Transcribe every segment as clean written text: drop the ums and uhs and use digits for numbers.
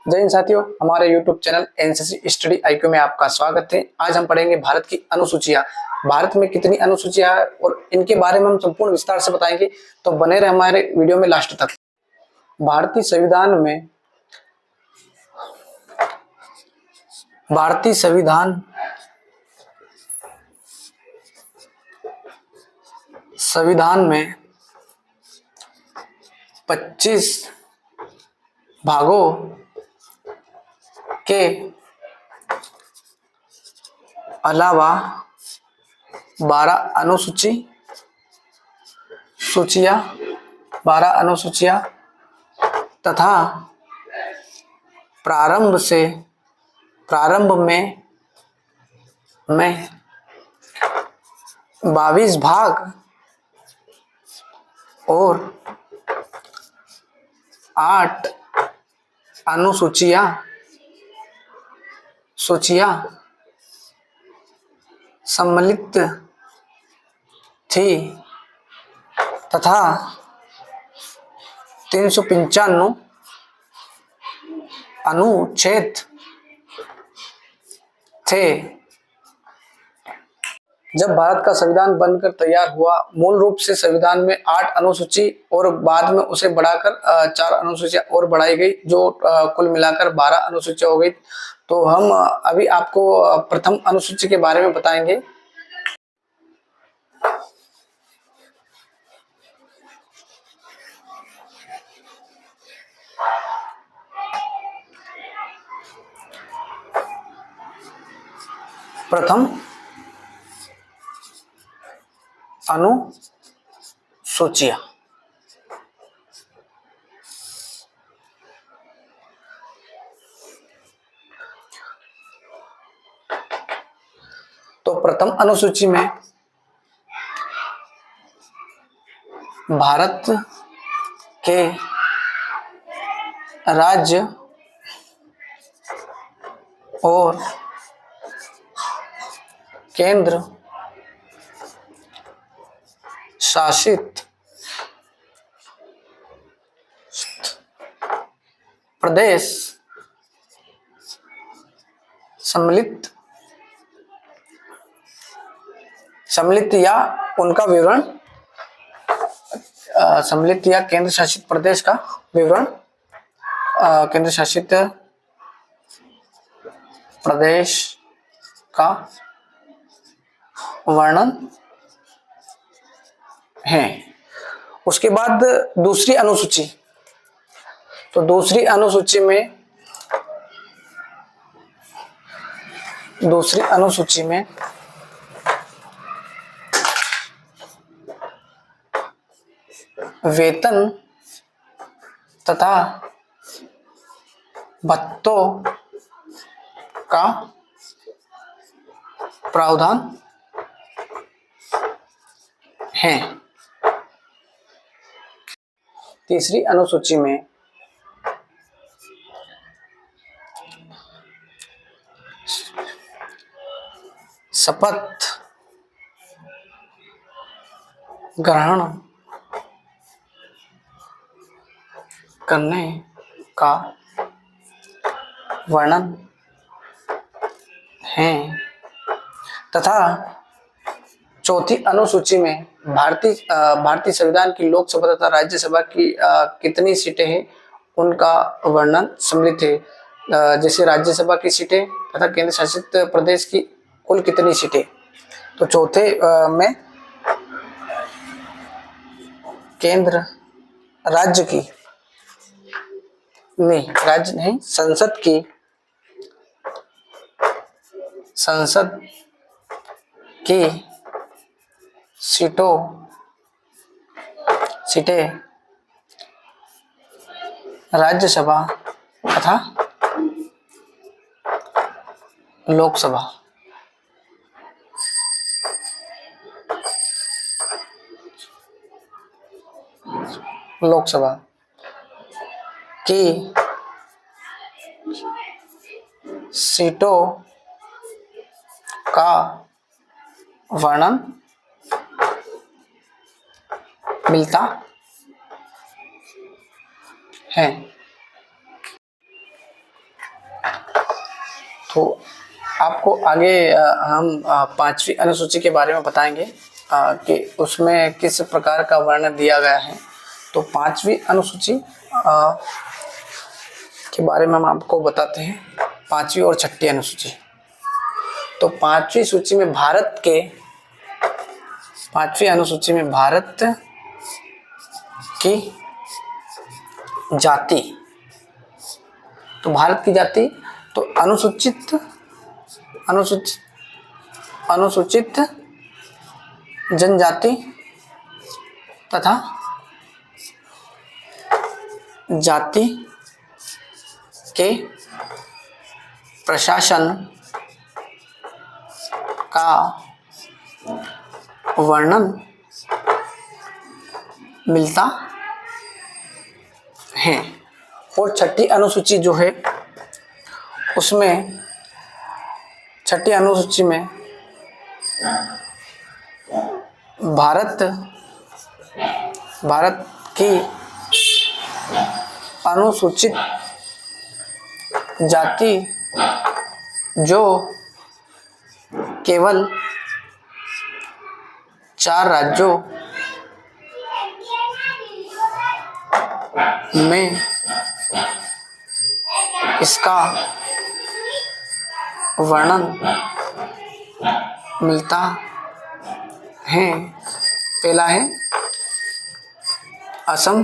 जय हिंद साथियों, हमारे YouTube channel NCC study IQ में आपका स्वागत है। आज हम पढ़ेंगे भारत की अनुसूचियां। भारत में कितनी अनुसूचियां हैं और इनके बारे में हम संपूर्ण विस्तार से बताएंगे, तो बने रहे हमारे वीडियो में लास्ट तक। भारतीय संविधान में 25 भागों के अलावा 12 अनुसूचियां तथा प्रारंभ में 22 भाग और 8 सूचियां सम्मिलित थी तथा 395 अनुच्छेद थे। जब भारत का संविधान बनकर तैयार हुआ, मूल रूप से संविधान में 8 अनुसूची और बाद में उसे बढ़ाकर 4 अनुसूचियां और बढ़ाई गई, जो कुल मिलाकर 12 अनुसूचियां हो गई। तो हम अभी आपको प्रथम अनुसूची के बारे में बताएंगे। प्रथम अनुसूचियां तो प्रथम अनुसूची में भारत के राज्य और केंद्र शासित प्रदेश सम्मिलित या उनका विवरण, सम्मिलित या केंद्र शासित प्रदेश का विवरण, केंद्र शासित प्रदेश का वर्णन है। उसके बाद दूसरी अनुसूची, तो दूसरी अनुसूची में वेतन तथा भत्तों का प्रावधान है। तीसरी अनुसूची में शपथ ग्रहण करने का वर्णन है तथा चौथी अनुसूची में भारतीय संविधान की लोकसभा तथा राज्यसभा की कितनी सीटें हैं उनका वर्णन सम्मिलित है। जैसे राज्यसभा की सीटें तथा केंद्र शासित प्रदेश की कुल कितनी सीटें। तो चौथे में संसद की सीटें राज्यसभा तथा लोकसभा की सीटों का वर्णन मिलता है। तो आपको आगे हम पांचवी अनुसूची के बारे में बताएंगे कि उसमें किस प्रकार का वर्णन दिया गया है। तो पांचवी अनुसूची के बारे में हम आपको बताते हैं, पांचवी और छठी अनुसूची। तो पांचवी सूची में भारत के, पांचवी अनुसूची में भारत की जाति, तो भारत की जाति तो अनुसूचित अनुसूचित अनुसूचित जनजाति तथा जाति के प्रशासन का वर्णन मिलता है। और छठी अनुसूची जो है उसमें, छठी अनुसूची में भारत की अनुसूचित जाति जो केवल 4 राज्यों में इसका वर्णन मिलता है। पहला है असम,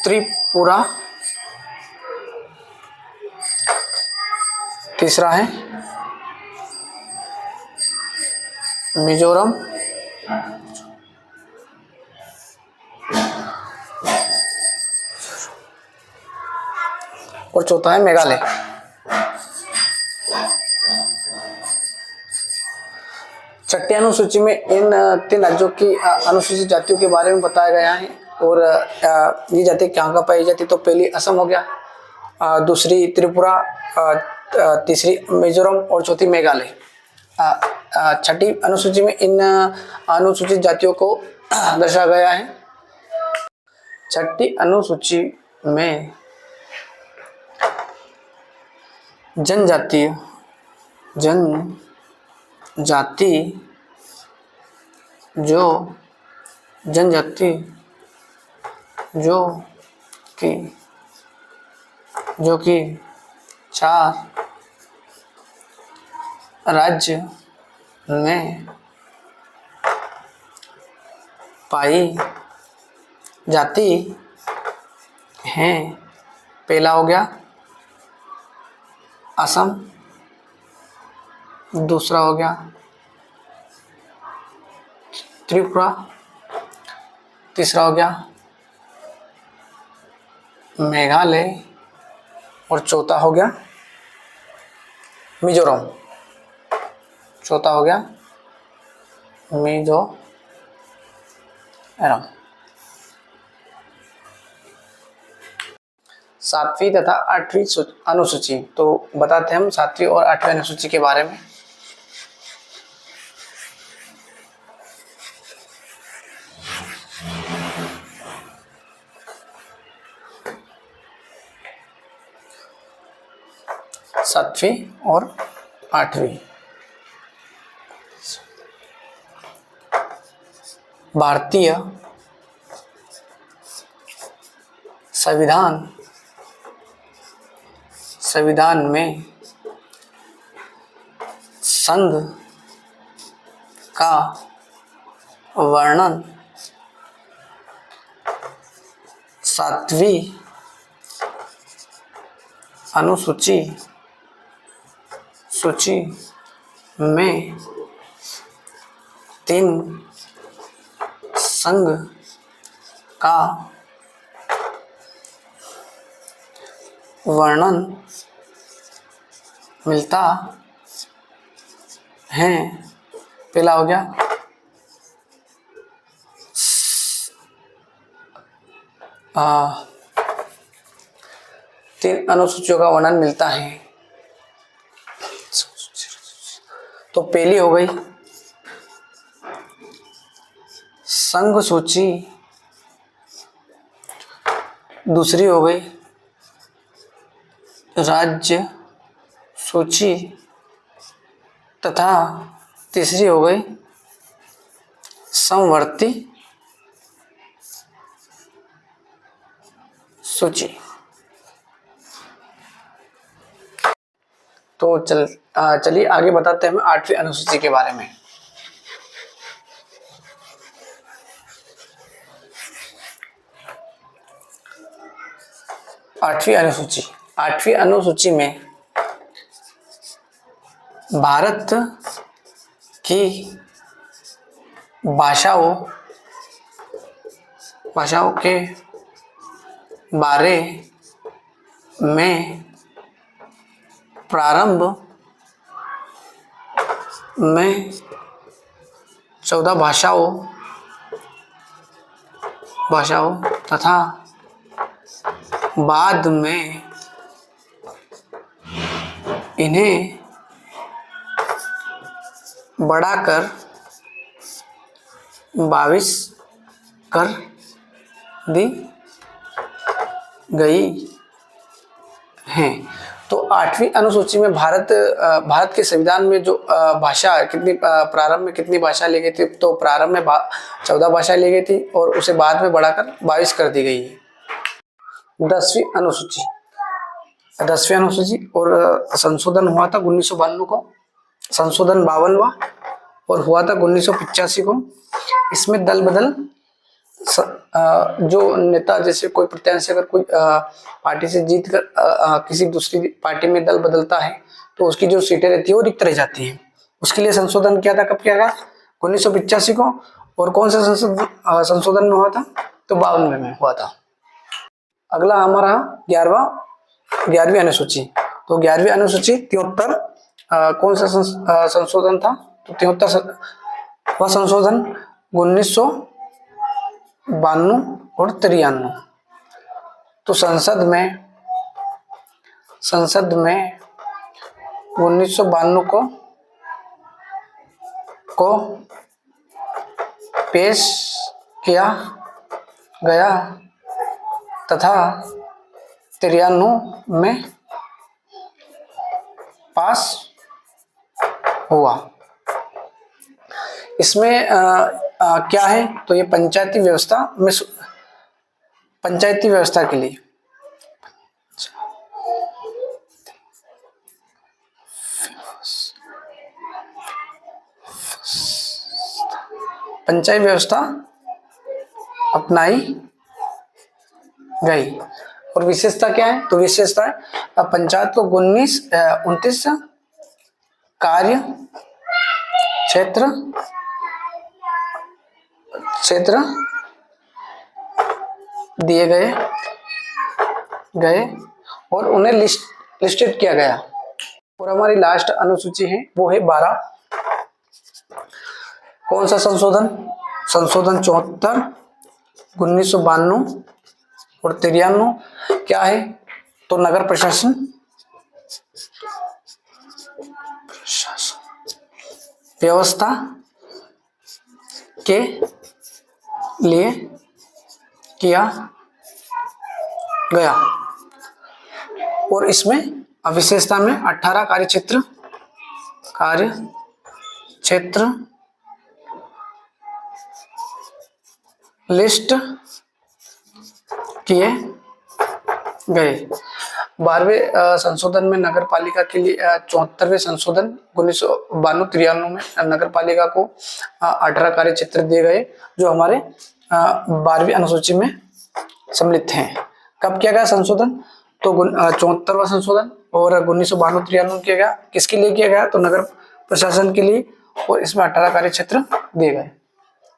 त्रिपुरा, तीसरा है मिजोरम, और चौथा है मेघालय। छठी अनुसूची में इन 3 राज्यों की अनुसूचित जातियों के बारे में बताया गया है। और ये जाति कहाँ का पाई जाती, तो पहली असम हो गया, दूसरी त्रिपुरा, तीसरी मिजोरम और चौथी मेघालय। छठी अनुसूची में इन अनुसूचित जातियों को दर्शाया गया है। छठी अनुसूची में जनजाति जो कि 4 राज्य में पाई जाती हैं। पहला हो गया असम, दूसरा हो गया त्रिपुरा, तीसरा हो गया मेघालय और चौथा हो गया मिजोरम। चौथा हो गया मिजोरम। सातवीं तथा आठवीं अनुसूची, तो बताते हैं हम सातवीं और आठवीं अनुसूची के बारे में। सातवीं और आठवीं, भारतीय संविधान में संघ का वर्णन सातवीं अनुसूची में 3 संघ का वर्णन मिलता है। पहला हो गया 3 अनुसूचियों का वर्णन मिलता है। तो पहली हो गई संघ सूची, दूसरी हो गई राज्य सूची तथा तीसरी हो गई समवर्ती सूची। तो चलिए आगे बताते हैं हम 8वीं अनुसूची के बारे में। आठवीं अनुसूची में भारत की भाषाओं के बारे में प्रारंभ में 14 भाषाओं तथा बाद में इन्हें बढ़ाकर 22 कर दी गई हैं। तो 8वीं अनुसूची में भारत के संविधान में जो भाषा कितनी प्रारंभ में कितनी भाषा ली गई थी, तो प्रारंभ में 14 भाषा ली गई थी और उसे बाद में बढ़ाकर 22 कर दी गई है। 10वीं अनुसूची और संशोधन हुआ था 1992 को, संशोधन 52वां और हुआ था 1985 को। इसमें दल बदल जो नेता, जैसे कोई प्रत्याशी अगर कोई पार्टी से जीत कर किसी दूसरी पार्टी में दल बदलता है तो उसकी जो सीटें रहती है वो रिक्त रह जाती हैं। उसके लिए संशोधन किया था, कब किया गया? 1985 को। और कौन सा संशोधन में हुआ था? तो 52 में हुआ था। अगला हमारा 11वीं अनुसूची। तो 11वीं अनुसूची 73 कौन सा संशोधन था? तो 73 वह संशोधन 1992 और 93। तो संसद में 1992 को पेश किया गया तथा 93 में पास हुआ। इसमें क्या है? तो ये पंचायती व्यवस्था के लिए पंचायत व्यवस्था अपनाई गई। और विशेषता क्या है? तो विशेषता है पंचायत को 29 कार्य क्षेत्र दिए गए और उन्हें लिस्टेड किया गया। और हमारी लास्ट अनुसूची है वो है 12। कौन सा संशोधन? संशोधन 74 1992 और 93। क्या है? तो नगर प्रशासन व्यवस्था के लिए किया गया। और इसमें विशेषता में 18 कार्य क्षेत्र लिस्ट किए गए। 12वें संशोधन में नगर पालिका के लिए 74वें संशोधन 1992-93 में नगर पालिका को 18 कार्य क्षेत्र दिए गए जो हमारे 12वीं अनुसूची में सम्मिलित हैं। कब किया गया संशोधन? तो 74वां संशोधन और 1992-93 किया गया। किसके लिए किया गया? तो नगर प्रशासन के लिए। और इसमें 18 कार्य क्षेत्र दिए गए।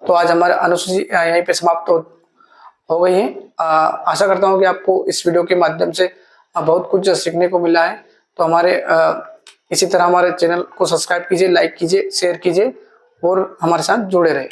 तो आज हमारा अनुसूची यहीं पे समाप्त हो गई है। आशा करता हूँ कि आपको इस वीडियो के माध्यम से बहुत कुछ सीखने को मिला है। तो हमारे इसी तरह हमारे चैनल को सब्सक्राइब कीजिए, लाइक कीजिए, शेयर कीजिए और हमारे साथ जुड़े रहे।